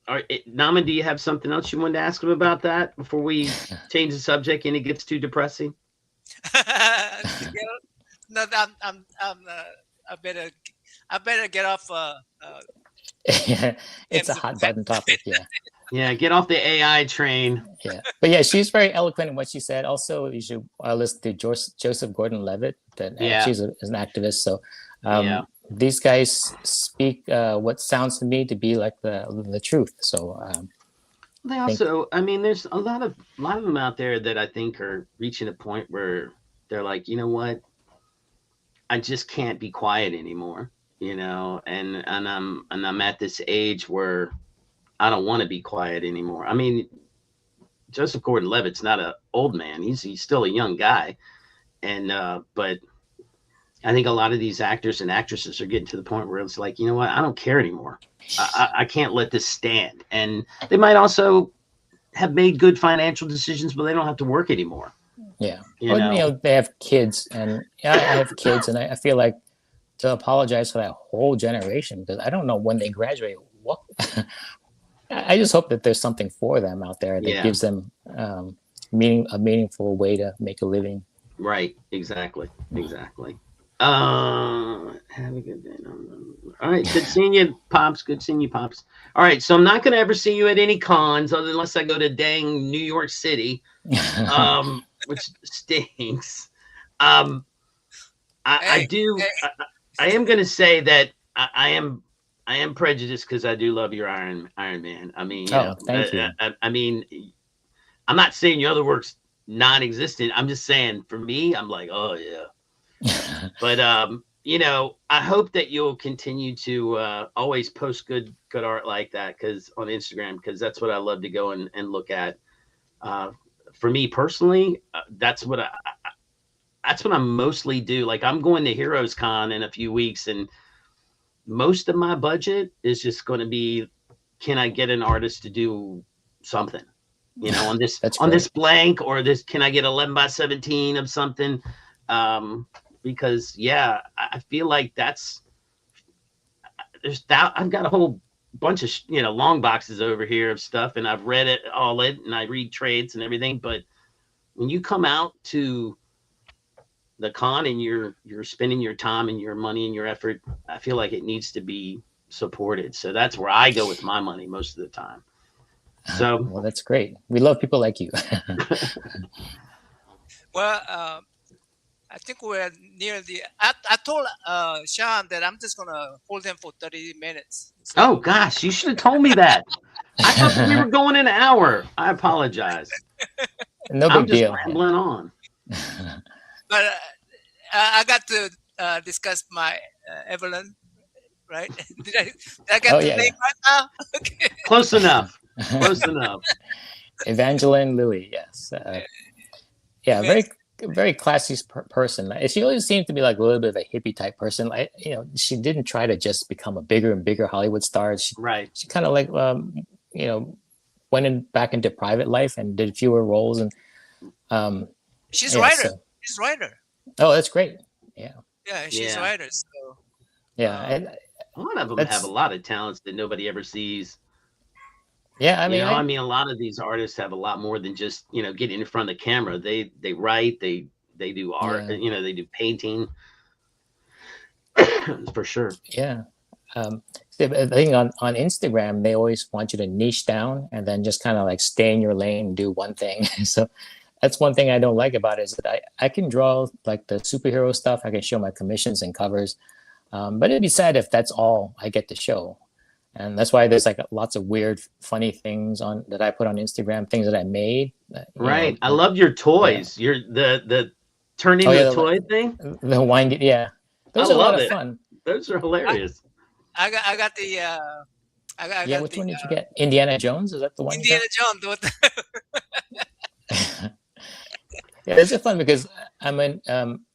right, Nama, do you have something else you wanted to ask him about that before we change the subject and it gets too depressing? No, I better get off. It's a hot button topic. Yeah, get off the AI train. Yeah, but yeah, she's very eloquent in what she said. Also, you should listen to Joseph Gordon-Levitt. She's an activist. So these guys speak what sounds to me to be like the truth. So they also, there's a lot of them out there that I think are reaching a point where they're like, you know what, I just can't be quiet anymore. And I'm at this age where I don't want to be quiet anymore. I mean, Joseph Gordon-Levitt's not an old man; he's still a young guy, and but I think a lot of these actors and actresses are getting to the point where it's like, you know what, I don't care anymore. I can't let this stand. And they might also have made good financial decisions, but they don't have to work anymore. Yeah, they have kids, and I have kids, and I feel like to apologize for that whole generation, because I don't know when they graduate. What I just hope that there's something for them out there that gives them a meaningful way to make a living. Right. Exactly. Have a good day. All right. Good seeing you, Pops. All right. So I'm not going to ever see you at any cons unless I go to dang New York City, which stinks. I am going to say that I am prejudiced because I do love your Iron Man. I mean, thank you. I mean, I'm not saying your other work's non-existent. I'm just saying for me, I'm like, oh yeah. But I hope that you'll continue to always post good art like that, because on Instagram, because that's what I love to go and look at. For me personally, that's what I mostly do. Like, I'm going to Heroes Con in a few weeks, and most of my budget is just going to be, can I get an artist to do something, on this blank, or this, can I get 11 by 17 of something? Because I feel like I've got a whole bunch of long boxes over here of stuff, and I've read it and I read trades and everything. But when you come out to the con and you're spending your time and your money and your effort, I feel like it needs to be supported. So that's where I go with my money most of the time. So well, that's great. We love people like you. Well, I think we're near the. I told Sean that I'm just gonna hold him for 30 minutes. Oh So, gosh, you should have told me that. I thought that we were going an hour. I apologize. No I'm big just deal. rambling on. but I got to discuss my Evelyn, right? Did I Oh get the yeah, name yeah. right now? Okay. Close enough. Close enough. Evangeline Lilly, yes. Yeah, Evan- very classy person. She always seemed to be like a little bit of a hippie type person. Like, she didn't try to just become a bigger and bigger Hollywood star. Right. She kind of like you know went back into private life and did fewer roles and um She's a yeah. writer. So She's a writer. that's great. Yeah, Yeah, she's a Yeah. writer. So yeah, um, and A lot of them have a that's lot of talents that nobody ever sees. yeah. I You mean, know, I mean, a lot of these artists have a lot more than just, getting in front of the camera. They write, they do art, yeah, they do painting for sure. yeah. I think on Instagram they always want you to niche down and then just kind of like stay in your lane and do one thing. So that's one thing I don't like about it is that I can draw like the superhero stuff. I can show my commissions and covers, but it'd be sad if that's all I get to show. And that's why there's like lots of weird, funny things on that I put on Instagram, things that I made. Right. I love your Yeah. toys. Your the turn Oh into yeah, a toy thing. the wine. Yeah, I those are a lot love of it. fun. Those are I, hilarious. I got the I Yeah, got which the one did you get? Indiana Jones? Is that the one you got? Indiana Jones. Yeah, it's just fun because I'm an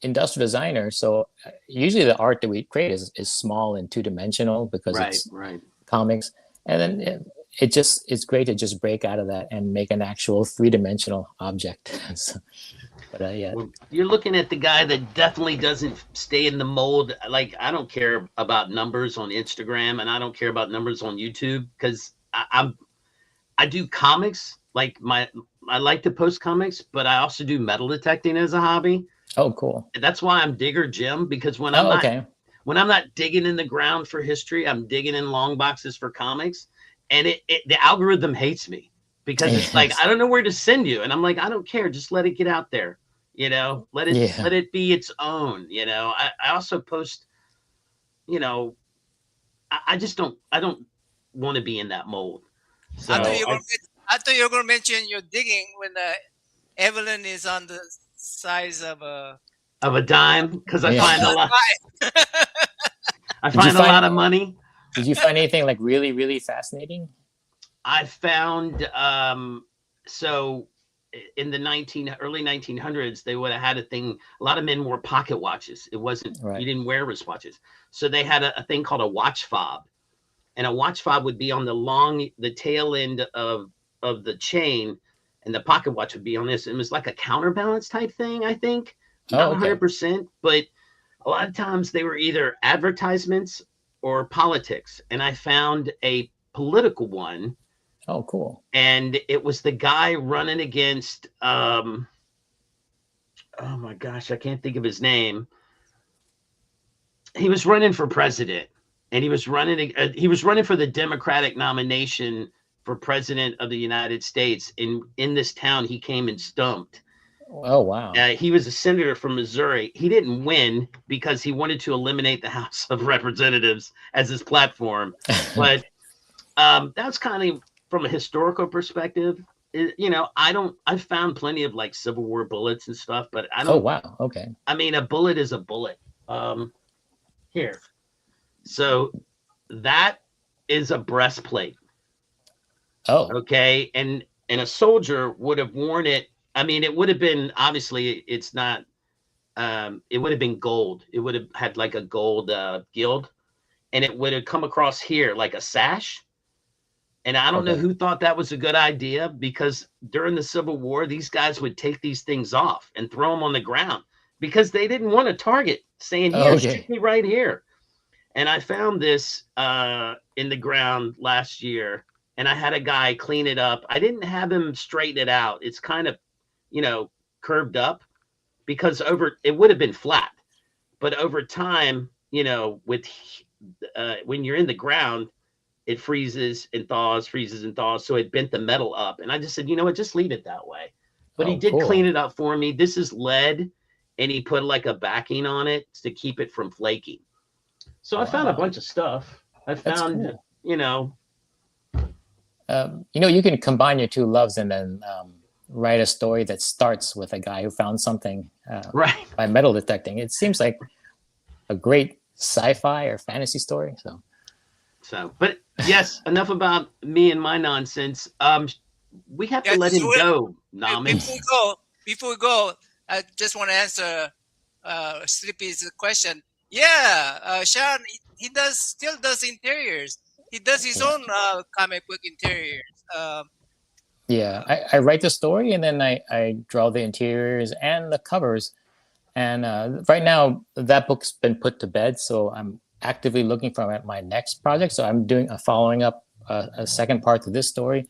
industrial designer, so usually the art that we create is small and two dimensional because Right, it's right. comics, and then it's great to just break out of that and make an actual three-dimensional object. So, but yeah, Well, you're looking at the guy that definitely doesn't stay in the mold. Like, I don't care about numbers on Instagram and I don't care about numbers on YouTube because I do comics. Like I like to post comics, but I also do metal detecting as a hobby. oh cool. That's why I'm Digger Jim, because Oh okay. when I'm not digging in the ground for history, I'm digging in long boxes for comics. And the algorithm hates me because it's like, Yes. I don't know where to send you. And I'm like, I don't care. Just let it get out there. Let Yeah. it be its own. I also post, you know, I don't want to be in that mold. I thought So you were I thought you were going to mention your digging when Evelyn is on the size of a of a dime, because I Yeah. find a lot, I Did you find a lot find of money. Did you find anything like really really fascinating? I found so in the early 1900s they would have had a thing. A lot of men wore pocket watches. It wasn't You Right. didn't wear wristwatches, so they had a thing called a watch fob, and a watch fob would be on the tail end of the chain, and the pocket watch would be on this. It was like a counterbalance type thing, I think. Not Oh okay. 100%, but a lot of times they were either advertisements or politics, and I found a political one, Oh cool. and it was the guy running against oh my gosh, I can't think of his name. He was running for president, and he was running for the Democratic nomination for president of the United States. In this town he came and stumped. Oh wow. He was a senator from Missouri. He didn't win because he wanted to eliminate the House of Representatives as his platform. But that's kind of from a historical perspective. I've found plenty of like Civil War bullets and stuff, but I Oh don't. wow. Okay. I mean, a bullet is a bullet. Here, so that is a breastplate. Oh. Okay, and a soldier would have worn it. I mean, it would have been, obviously it's not. It would have been gold. It would have had like a gold guild, and it would have come across here like a sash. And I don't know Okay. who thought that was a good idea, because during the Civil War, these guys would take these things off and throw them on the ground because they didn't want a target saying, "Here, shoot Okay. me right here." And I found this in the ground last year, and I had a guy clean it up. I didn't have him straighten it out. It's kind of, curved up, because it would have been flat, but over time, with when you're in the ground, it freezes and thaws. So it bent the metal up. And I just said, you know what, just leave it that way. But he Oh did clean cool. it up for me. This is lead, and he put like a backing on it to keep it from flaking. So I found a Wow. bunch of stuff. I That's found, cool. you know, You can combine your two loves and then write a story that starts with a guy who found something right. by metal detecting. It seems like a great sci-fi or fantasy story. So, but yes, enough about me and my nonsense. We have to Yeah, let so him go, Naman. before we go, I just want to answer Sleepy's question. Yeah, Sean, he still does interiors. He does his Yeah. own comic book interiors. Yeah, I write the story and then I draw the interiors and the covers. And right now, that book's been put to bed, so I'm actively looking for my next project. So I'm doing following up a second part to this story,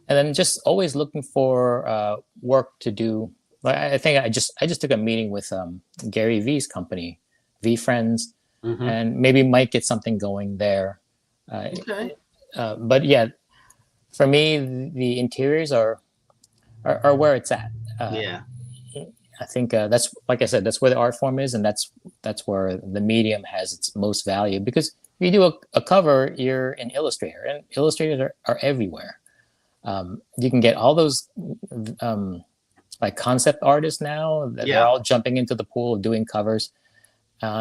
and then just always looking for work to do. Like I think I just took a meeting with Gary V's company, V Friends, Hmm. and maybe might get something going there. Uh, Okay. but yeah, for me, the interiors are where it's at. Uh, Yeah. I think that's like I said, that's where the art form is, and that's where the medium has its most value. Because if you do a cover, you're an illustrator, and illustrators are everywhere. You can get all those like concept artists now that they're Yeah. all jumping into the pool of doing covers.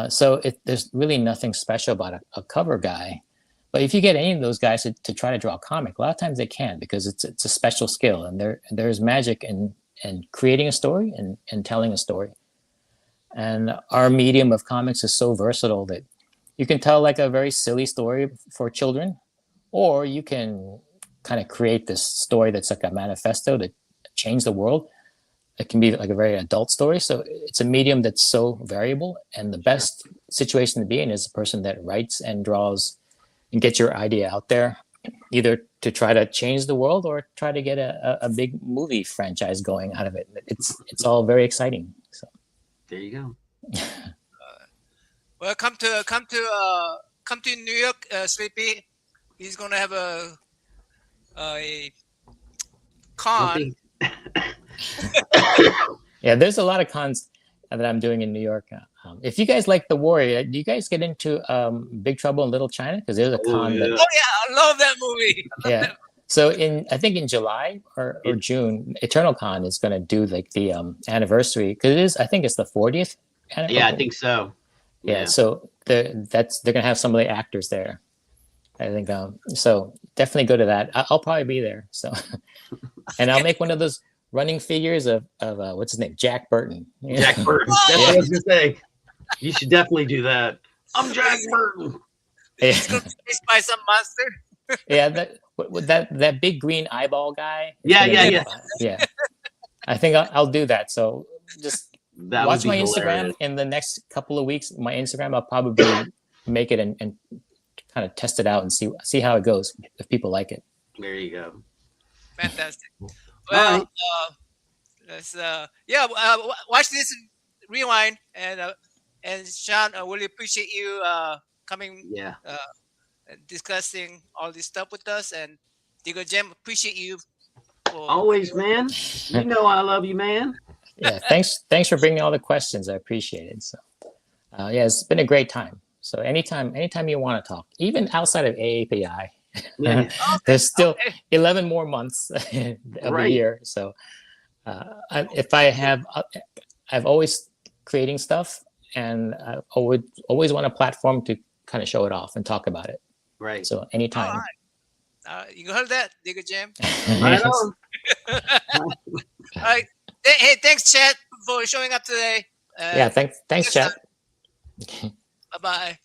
So there's really nothing special about a cover guy. But if you get any of those guys to try to draw a comic, a lot of times they can because it's a special skill, and there's magic in creating a story and telling a story. And our medium of comics is so versatile that you can tell like a very silly story for children, or you can kind of create this story that's like a manifesto to change the world. It can be like a very adult story. So it's a medium that's so variable. And the Sure. best situation to be in is a person that writes and draws and gets your idea out there, either to try to change the world or try to get a big movie franchise going out of it. It's all very exciting. So There you go. Well, come to New York, Sleepy. He's gonna have a One con. thing. yeah, there's a lot of cons that I'm doing in New York. If you guys like The Warrior, do you guys get into Big Trouble in Little China? Because there's a Oh con that yeah. Oh yeah, I love that movie. I love yeah. that. So I think in July or It, June, Eternal Con is going to do like the anniversary because I think it's the 40th. yeah, I think so. Yeah. Yeah. So they're going to have some of the actors there. I think so. Definitely go to that. I'll probably be there. So, and I'll make one of those running figures of what's his name, Jack Burton. Jack Burton. That's what I Yeah. was gonna say. You should definitely do that. I'm Jack Burton. He's gonna be chased by some monster. Yeah, that big green eyeball guy. Yeah, yeah, Be, yeah. yeah. I think I'll do that. So just That would watch be my hilarious. Instagram in the next couple of weeks. My Instagram, I'll probably make it and kind of test it out and see how it goes if people like it. There you go. Fantastic. All Well, right. let's watch this rewind and Sean, I really appreciate you coming Yeah. and discussing all this stuff with us, and Digo Jam, appreciate you for Always, man. You know I love you, man. Yeah, thanks for bringing all the questions. I appreciate it. So yeah, it's been a great time. So anytime you want to talk, even outside of AAPI, Yeah. there's still okay. 11 more months of the Right. year. So if I've always creating stuff, and I would always want a platform to kind of show it off and talk about it. Right. So All anytime. right. You heard that, Digo Jam? Right on. All right. Hey, thanks, Chad, for showing up today. Yeah, thanks, Yes, chat. bye bye.